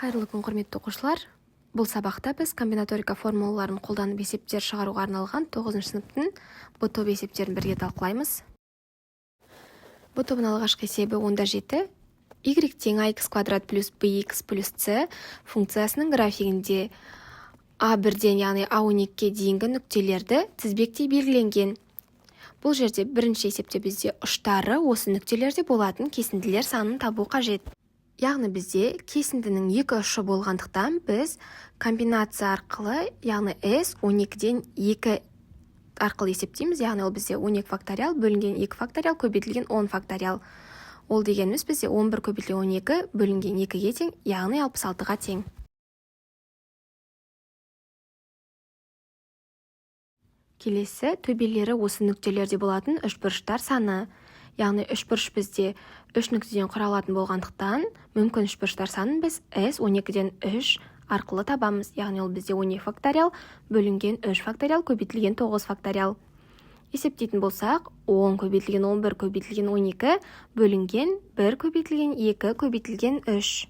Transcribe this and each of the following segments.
Қайырлы күн, құрметті оқушылар. Бұл сабақта біз комбинаторика формулаларын қолданып есептер шығаруға арналған 9 сыныптың Б тобы есептерін бірге талқылаймыз. Б тобының алғашқы есебі 17. Y тең ax квадрат плюс bx плюс c функциясының графигінде A1-ден, яғни A12-ке дейінгі нүктелерді тізбектей белгіленген. Бұл жерде бірінші есепте бізде ұштары осы нүктелерде болатын кесінділер санын табу қажет. Яғни бізде кесіндінің екі ұшы болғандықтан біз комбинация арқылы, яғни s 12-ден 2 арқылы есептейміз. Яғни ол бізде 12 факториал бөлінген 2 факториал көбейтілген 10 факториал. Ол дегеніміз бізде 11 көбейтілген 12 бөлінген 2-ге тең, яғни 66-ға тең. Келесі төбелері осы нүктелерде болатын үшбұрыштар саны. Яғни үшбұрыш бізде 3 нүктеден құралатын болғандықтан, мүмкін үшбұрыштар санын біз s 12-ден 3 арқылы табамыз. Яғни ол бізде 12 факториал бөлінген 3 факториал көбейтілген 9 факториал. Есептейтін болсақ, 10 көбейтілген 11 көбейтілген 12 бөлінген 1 көбейтілген 2 көбейтілген 3.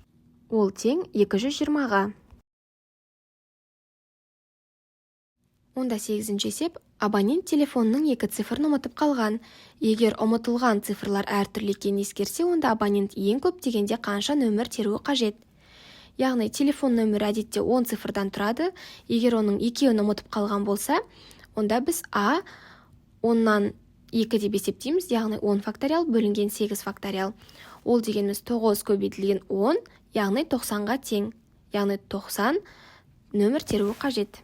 Ол тең 220-ға. 18-ші есеп. Абонент телефонның 2 цифрын ұмытып қалған. Егер ұмытылған цифрлар әртүрлі екенін ескерсе, онда абонент ең көп дегенде қанша нөмір теруі қажет. Яғни телефон нөмірі әдетте 10 цифрдан тұрады. Егер оның екеуін ұмытып қалған болса, онда біз А 10-нан 2 деп есептейміз, яғни 10 факториал бөлінген 8 факториал. Ол дегеніміз 9 көбейтілген 10, яғни 90-ға тең. Яғни 90 нөмір теруі қажет.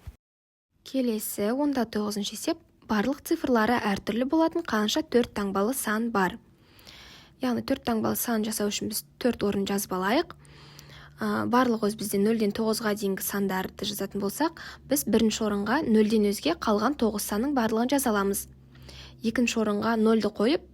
Келесі 19-ші есеп. Барлық цифрлары әртүрлі болатын қанша 4 таңбалы сан бар. Яғни 4 таңбалы сан жасау үшін біз 4 орын жазып алайық. Барлық өз бізде 0-ден 9-ға дейінгі сандарды жазатын болсақ, біз бірінші орынға 0-ден өзге қалған 9 санның барлығын жазаламыз. Екінші орынға 0-ді қойып,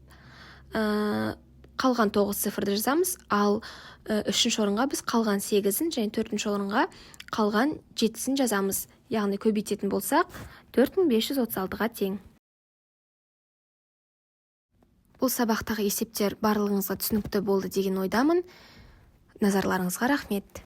қалған 9 цифрды жазамыз, ал үшінші орынға біз қалған 8-ін және төртінші орынға қалған 7-сін жазамыз. Яғни көбейтетін болсақ, 4536-ға тең. Бұл сабақтағы есептер барлығыңызға түсінікті болды деген ойдамын. Назарларыңызға рахмет.